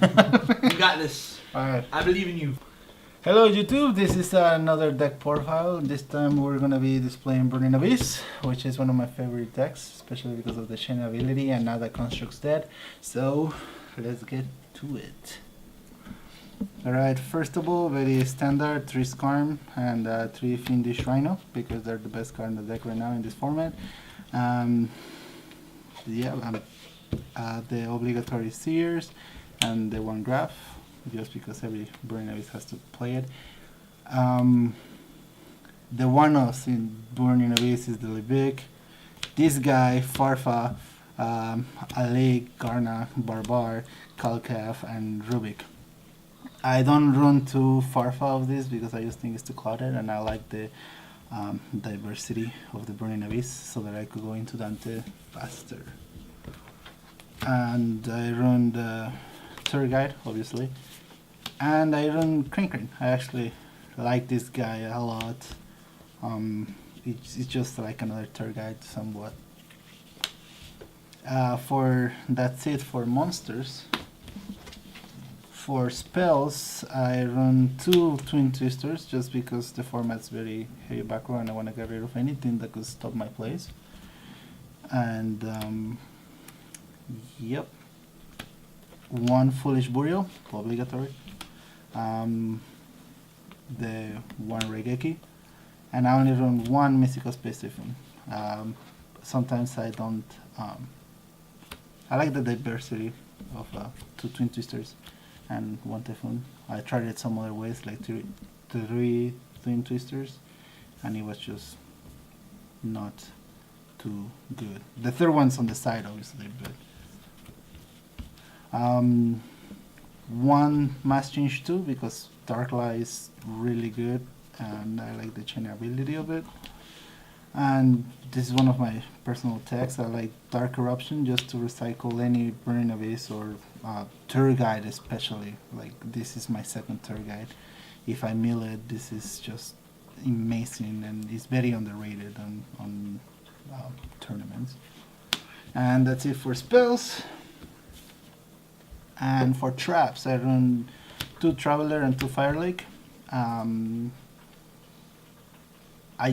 You got this. Alright. I believe in you. Hello YouTube, this is another deck profile. This time we're gonna be displaying Burning Abyss, which is one of my favorite decks, especially because of the chain ability and now that Construct's dead. So let's get to it. Alright, first of all, very standard 3 Skarm and 3 Fiendish Rhino, because they're the best card in the deck right now in this format. The obligatory Seers and the 1 Graph, just because every Burning Abyss has to play it. The one-offs in Burning Abyss is the Levic, this guy, Farfa, Alec, Garna, Barbar, Kalkaf, and Rubik. I don't run too Farfa of this because I just think it's too cluttered, and I like the diversity of the Burning Abyss so that I could go into Dante faster. And I run the Tour Guide, obviously, and I run Crane. I actually like this guy a lot. It's just like another Tour Guide somewhat. That's it for monsters. For spells, I run 2 Twin Twisters just because the format's very heavy backrow and I want to get rid of anything that could stop my plays. And yep, 1 Foolish Burial, obligatory. The 1 Regeki, and I only run 1 Mystical Space Typhoon. Sometimes I don't. I like the diversity of 2 Twin Twisters and 1 Typhoon. I tried it some other ways, like 3 Twin Twisters, and it was just not too good. The third one's on the side, obviously, but 1 Mass Change 2 because Darklight is really good and I like the chain ability of it. And this is one of my personal techs. I like Dark Eruption just to recycle any Burning Abyss or Tour Guide especially. Like this is my second Tour Guide. If I mill it, this is just amazing and it's very underrated on tournaments. And that's it for spells. And for traps, I run 2 Traveler and 2 Fire Lake. I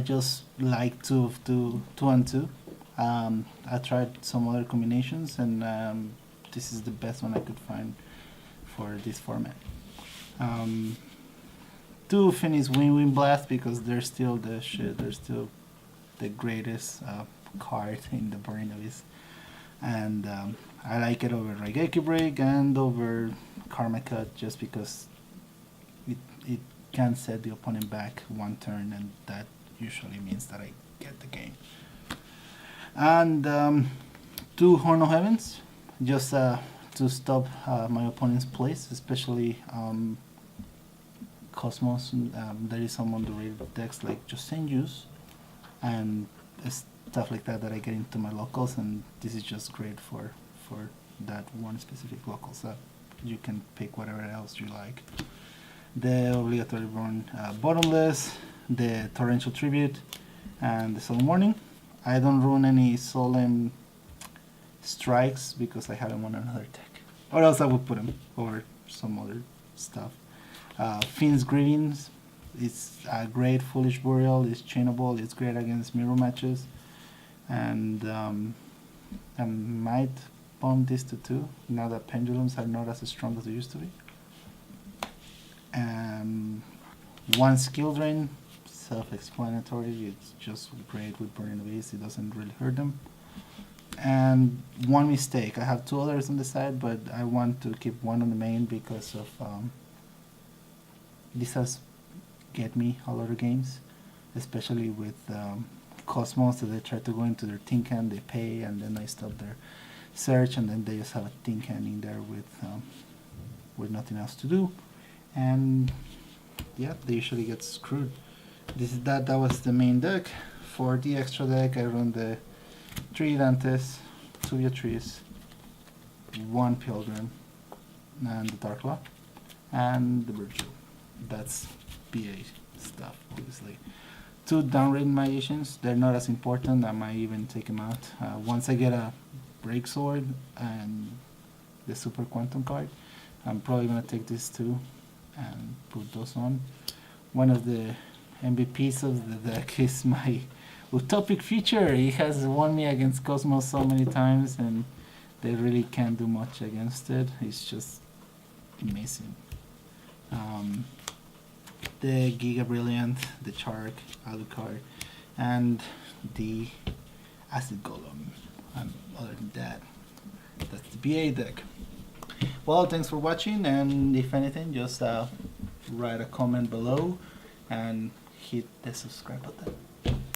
just like 2 and 2. I tried some other combinations, and this is the best one I could find for this format. 2 Finish Wind Blast because they're still the shit. They're still the greatest card in the Burning Abyss. And I like it over Raigeki Break and over Karma Cut just because it can set the opponent back 1 turn, and that usually means that I get the game. And 2 Horn of Heavens just to stop my opponent's plays, especially Cosmos. There is some underrated decks like Josenyus and stuff like that I get into my locals, and this is just great for that one specific local, so you can pick whatever else you like. The obligatory burn Bottomless, the Torrential Tribute, and the Solemn Warning. I don't run any Solemn Strikes because I haven't won another deck, or else I would put them over some other stuff. Fiend's Grievance, it's a great Foolish Burial, it's chainable, it's great against mirror matches. And I might bump this to 2 now that pendulums are not as strong as they used to be. 1 Skill Drain, self-explanatory, it's just great with Burning Abyss, it doesn't really hurt them. And 1 Mistake, I have 2 others on the side, but I want to keep 1 on the main because of this has get me a lot of games, especially with Cosmos, that they try to go into their tin can, they pay, and then I stop their search, and then they just have a tin can in there with nothing else to do, and yeah, they usually get screwed. That was the main deck. For the extra deck, I run the 3 Dantes, 2 Beatrice, 1 Pilgrim, and the Darklaw, and the Virgil. That's BA stuff, obviously. 2 downrange magicians, they're not as important, I might even take them out. Once I get a Break Sword and the Super Quantum card, I'm probably gonna take these two and put those on. One of the MVPs of the deck is my Utopic Future. He has won me against Cosmos so many times, and they really can't do much against it. It's just amazing. The Giga Brilliant, the Shark, Alucard, and the Acid Golem. And other than that, that's the BA deck. Well, thanks for watching, and if anything, just write a comment below and hit the subscribe button.